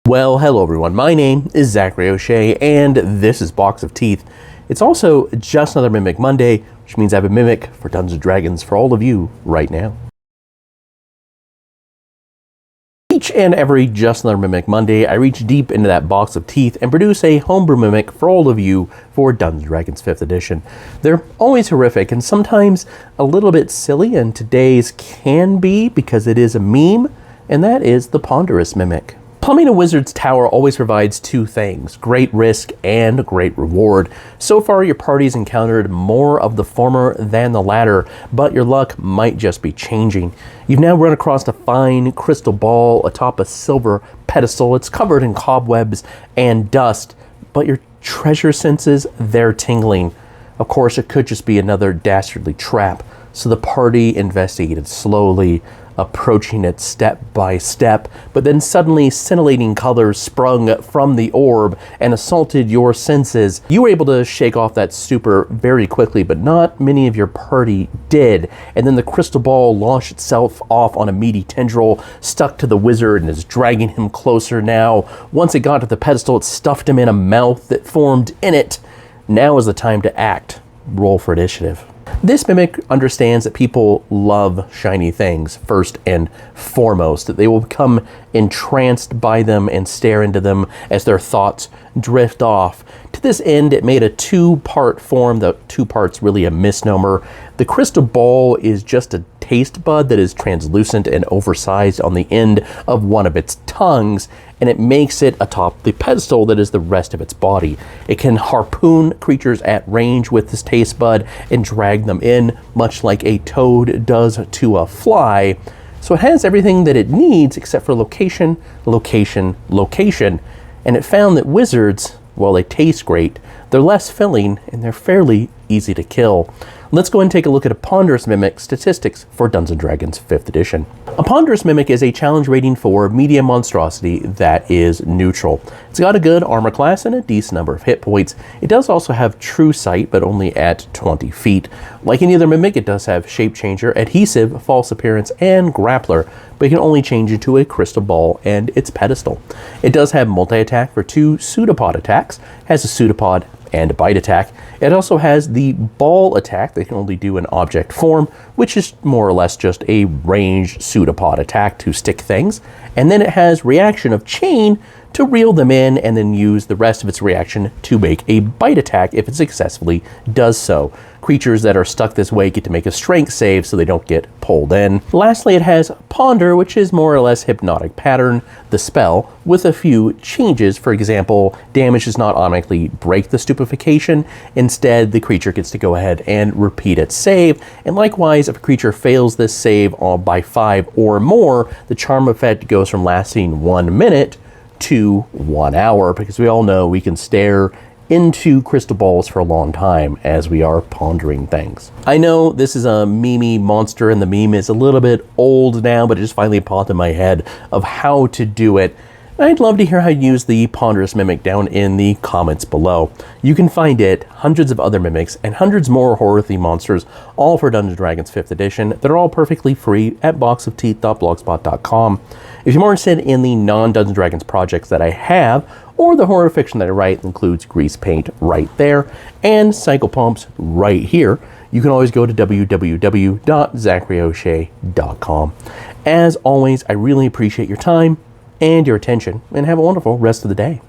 Well, hello everyone. My name is Zachary O'Shea, and this is Box of Teeth. It's also just another Mimic Monday, which means I have a Mimic for Dungeons & Dragons for all of you right now. Each and every Just Another Mimic Monday, I reach deep into that box of teeth and produce a homebrew Mimic for all of you for Dungeons & Dragons 5th edition. They're always horrific and sometimes a little bit silly, and today's can be because it is a meme, and that is the Ponderous Mimic. Plumbing a wizard's tower always provides two things, great risk and great reward. So far your party's encountered more of the former than the latter, but your luck might just be changing. You've now run across a fine crystal ball atop a silver pedestal. It's covered in cobwebs and dust, but your treasure senses, they're tingling. Of course, it could just be another dastardly trap, so the party investigated slowly, approaching it step by step, but then suddenly scintillating colors sprung from the orb and assaulted your senses. You were able to shake off that stupor very quickly, but not many of your party did. And then the crystal ball launched itself off on a meaty tendril, stuck to the wizard and is dragging him closer now. Once it got to the pedestal, it stuffed him in a mouth that formed in it. Now is the time to act. Roll for initiative. This Mimic understands that people love shiny things first and foremost, that they will become entranced by them and stare into them as their thoughts drift off. To this end, it made a two-part form, the two parts really a misnomer. The crystal ball is just a taste bud that is translucent and oversized on the end of one of its tongues, and it makes it atop the pedestal that is the rest of its body. It can harpoon creatures at range with this taste bud and drag them in, much like a toad does to a fly. So it has everything that it needs except for location, location, location. And it found that wizards, while they taste great, they're less filling and they're fairly easy to kill. Let's go and take a look at a Ponderous Mimic statistics for Dungeons & Dragons 5th edition. A Ponderous Mimic is a challenge rating for medium monstrosity that is neutral. It's got a good armor class and a decent number of hit points. It does also have true sight, but only at 20 feet. Like any other Mimic, it does have Shape Changer, Adhesive, False Appearance, and Grappler, but it can only change into a crystal ball and its pedestal. It does have multi-attack for 2 pseudopod attacks, has a pseudopod and a bite attack. It also has the ball attack that can only do an object form, which is more or less just a ranged pseudopod attack to stick things. And then it has reaction of chain to reel them in and then use the rest of its reaction to make a bite attack if it successfully does so. Creatures that are stuck this way get to make a strength save so they don't get pulled in. Lastly, it has Ponder, which is more or less Hypnotic Pattern, the spell, with a few changes. For example, damage does not automatically break the stupefaction. Instead, the creature gets to go ahead and repeat its save. And likewise, if a creature fails this save by 5 or more, the charm effect goes from lasting 1 minute to 1 hour, because we all know we can stare into crystal balls for a long time as we are pondering things. I know this is a meme monster and the meme is a little bit old now, but it just finally popped in my head of how to do it. I'd love to hear how you use the Ponderous Mimic down in the comments below. You can find it, hundreds of other Mimics, and hundreds more horror-themed monsters, all for Dungeons & Dragons 5th edition. They're all perfectly free at boxofteeth.blogspot.com. If you're more interested in the non-Dungeons & Dragons projects that I have, or the horror fiction that I write, includes grease paint right there, and cycle pumps right here, you can always go to www.zacharyoshea.com. As always, I really appreciate your time and your attention, and have a wonderful rest of the day.